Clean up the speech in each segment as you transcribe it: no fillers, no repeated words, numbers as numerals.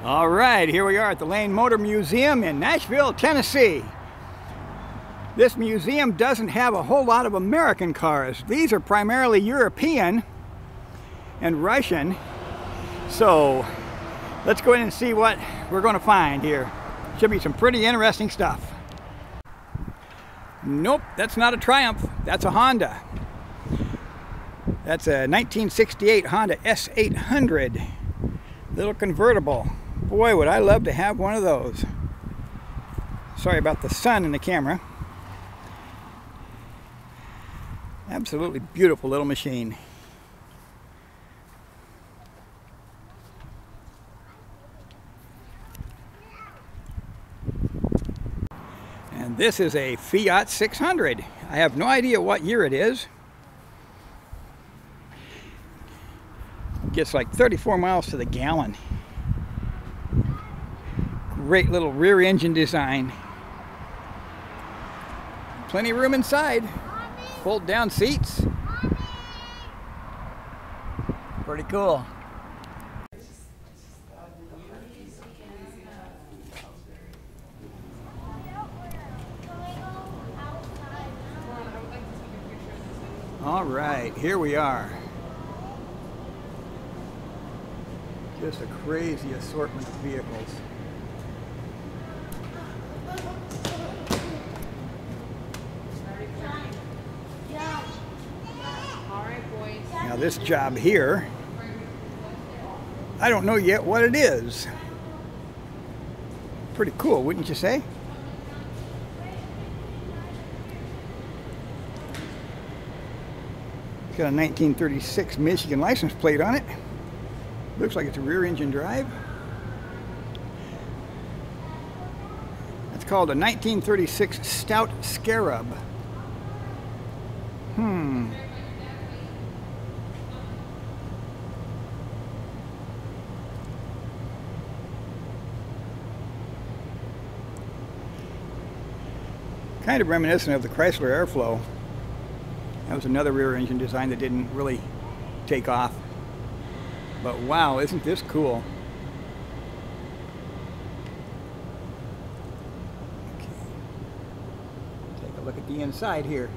All right, here we are at the Lane Motor Museum in Nashville, Tennessee. This museum doesn't have a whole lot of American cars. These are primarily European and Russian. So let's go in and see what we're going to find here. Should be some pretty interesting stuff. Nope, that's not a Triumph. That's a Honda. That's a 1968 Honda S800. Little convertible. Boy, would I love to have one of those. Sorry about the sun in the camera. Absolutely beautiful little machine. And this is a Fiat 600. I have no idea what year it is. Gets like 34 miles to the gallon. Great little rear engine design. Plenty of room inside. Fold down seats. Pretty cool. All right, here we are. Just a crazy assortment of vehicles. Now this job here, I don't know yet what it is. Pretty cool, wouldn't you say? It's got a 1936 Michigan license plate on it. Looks like it's a rear engine drive. It's called a 1936 Stout Scarab. Kind of reminiscent of the Chrysler Airflow. That was another rear engine design that didn't really take off. But wow, isn't this cool? Okay. Take a look at the inside here.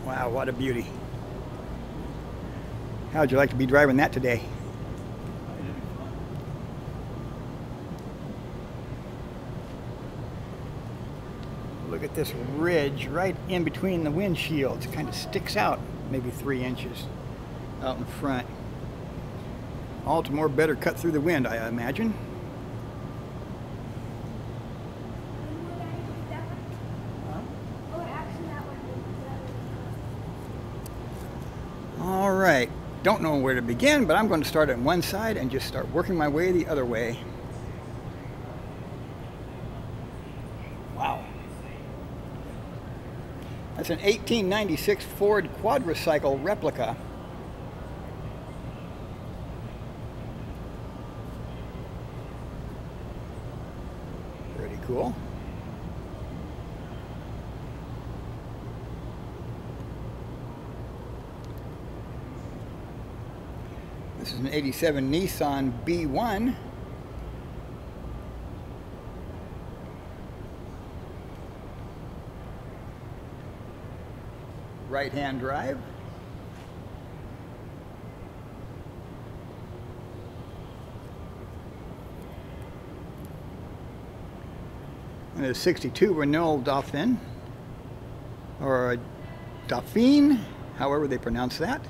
Wow, what a beauty. How'd you like to be driving that today? Look at this ridge right in between the windshields. It kind of sticks out maybe 3 inches out in front. All to more better cut through the wind, I imagine. All right, don't know where to begin, but I'm going to start on one side and just start working my way the other way. Wow. That's an 1896 Ford quadricycle replica. Pretty cool. This is an 87 Nissan B1. Right-hand drive. And a 62 Renault Dauphine, or a Dauphine, however they pronounce that.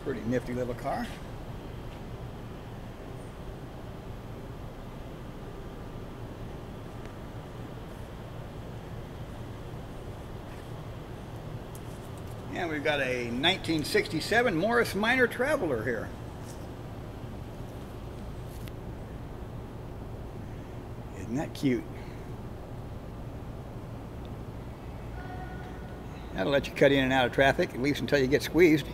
Pretty nifty little car. And we've got a 1967 Morris Minor Traveler here. Isn't that cute? That'll let you cut in and out of traffic, at least until you get squeezed.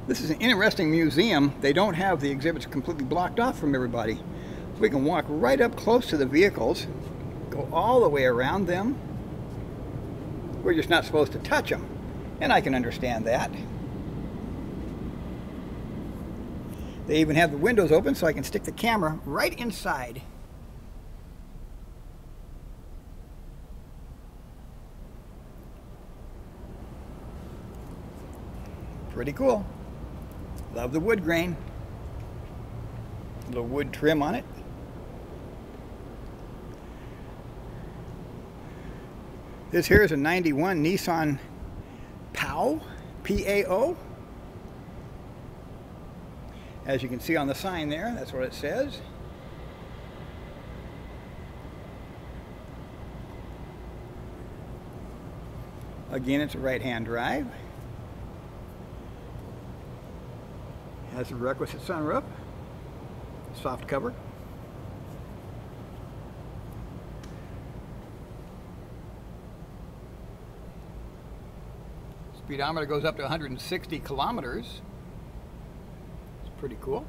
This is an interesting museum. They don't have the exhibits completely blocked off from everybody. So we can walk right up close to the vehicles, go all the way around them. We're just not supposed to touch them. And I can understand that. They even have the windows open so I can stick the camera right inside. Pretty cool. Love the wood grain. Little wood trim on it. This here is a 91 Nissan PAO, P-A-O. As you can see on the sign there, that's what it says. Again, it's a right-hand drive. Has the requisite sunroof, soft cover. Speedometer goes up to 160 kilometers. It's pretty cool.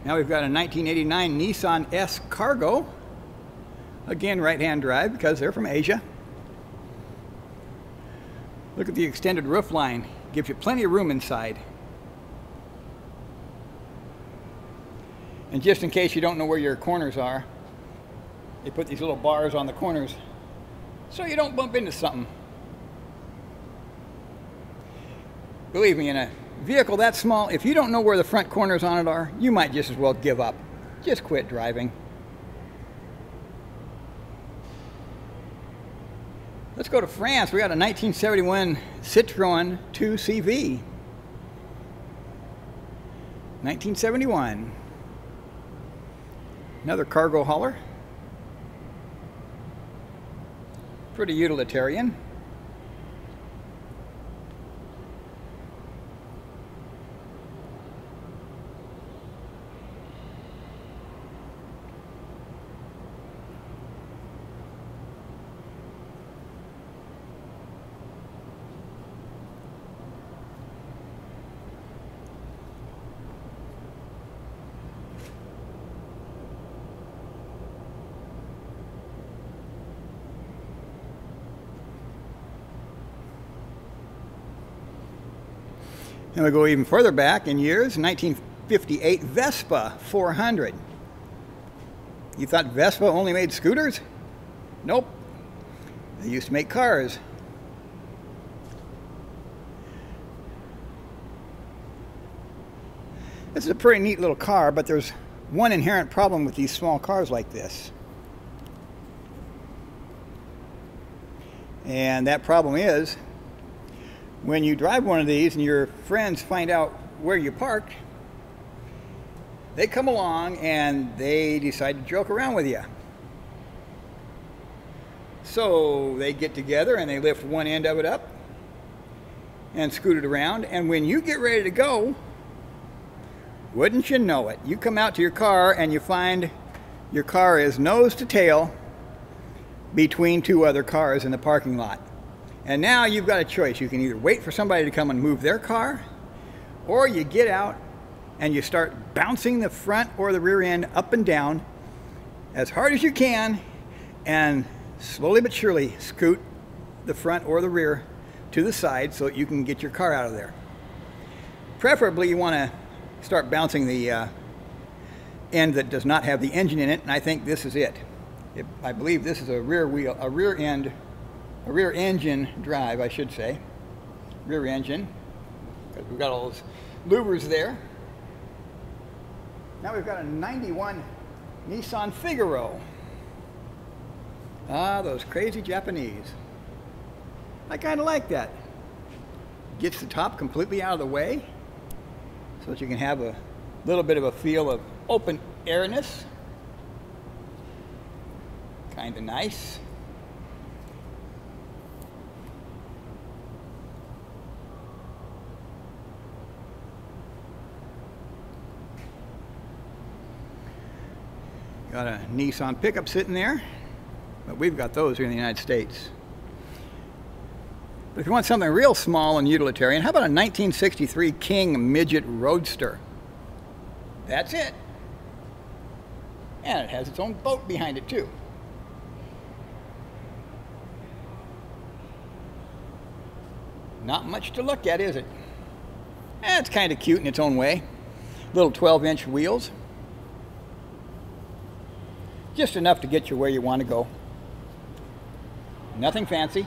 Now we've got a 1989 Nissan S Cargo. Again, right-hand drive because they're from Asia. Look at the extended roof line. Gives you plenty of room inside. And just in case you don't know where your corners are, they put these little bars on the corners so you don't bump into something. Believe me, in a vehicle that small, if you don't know where the front corners on it are, you might just as well give up. Just quit driving. Let's go to France. We got a 1971 Citroën 2CV. 1971. Another cargo hauler. Pretty utilitarian. And we go even further back in years, 1958 Vespa 400. You thought Vespa only made scooters? Nope. They used to make cars. This is a pretty neat little car, but there's one inherent problem with these small cars like this. And that problem is, when you drive one of these and your friends find out where you parked, they come along and they decide to joke around with you. So they get together and they lift one end of it up and scoot it around, and when you get ready to go, wouldn't you know it, you come out to your car and you find your car is nose to tail between two other cars in the parking lot. And now you've got a choice. You can either wait for somebody to come and move their car, or you get out and you start bouncing the front or the rear end up and down as hard as you can, and slowly but surely scoot the front or the rear to the side so that you can get your car out of there. Preferably you want to start bouncing the end that does not have the engine in it, and I think this is it. I believe this is a rear engine drive, I should say. Rear engine. because we've got all those louvers there. Now we've got a 91 Nissan Figaro. Ah, those crazy Japanese. I kind of like that. Gets the top completely out of the way so that you can have a little bit of a feel of open airness. Kind of nice. Got a Nissan pickup sitting there, but we've got those here in the United States. But if you want something real small and utilitarian, how about a 1963 King Midget Roadster? That's it. And it has its own boat behind it too. Not much to look at, is it? It's kind of cute in its own way. Little 12-inch wheels. Just enough to get you where you want to go. Nothing fancy.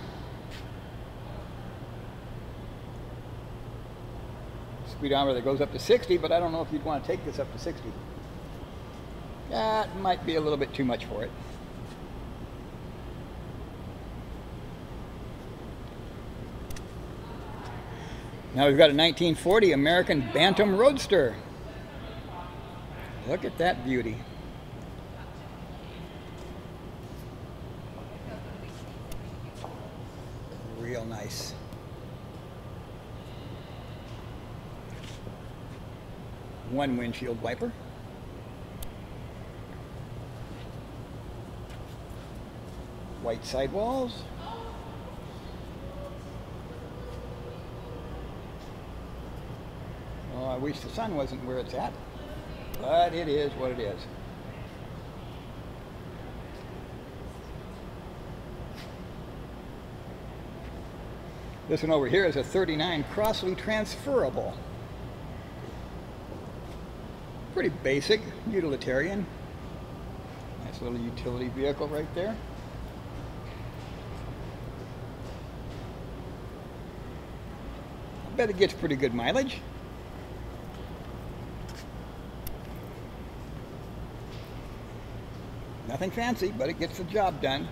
Speedometer that goes up to 60, but I don't know if you'd want to take this up to 60. That might be a little bit too much for it. Now we've got a 1940 American Bantam Roadster. Look at that beauty. Real nice. One windshield wiper. White sidewalls. Oh, I wish the sun wasn't where it's at, but it is what it is. This one over here is a 39 Crossley Transferable. Pretty basic, utilitarian. Nice little utility vehicle right there. I bet it gets pretty good mileage. Nothing fancy, but it gets the job done.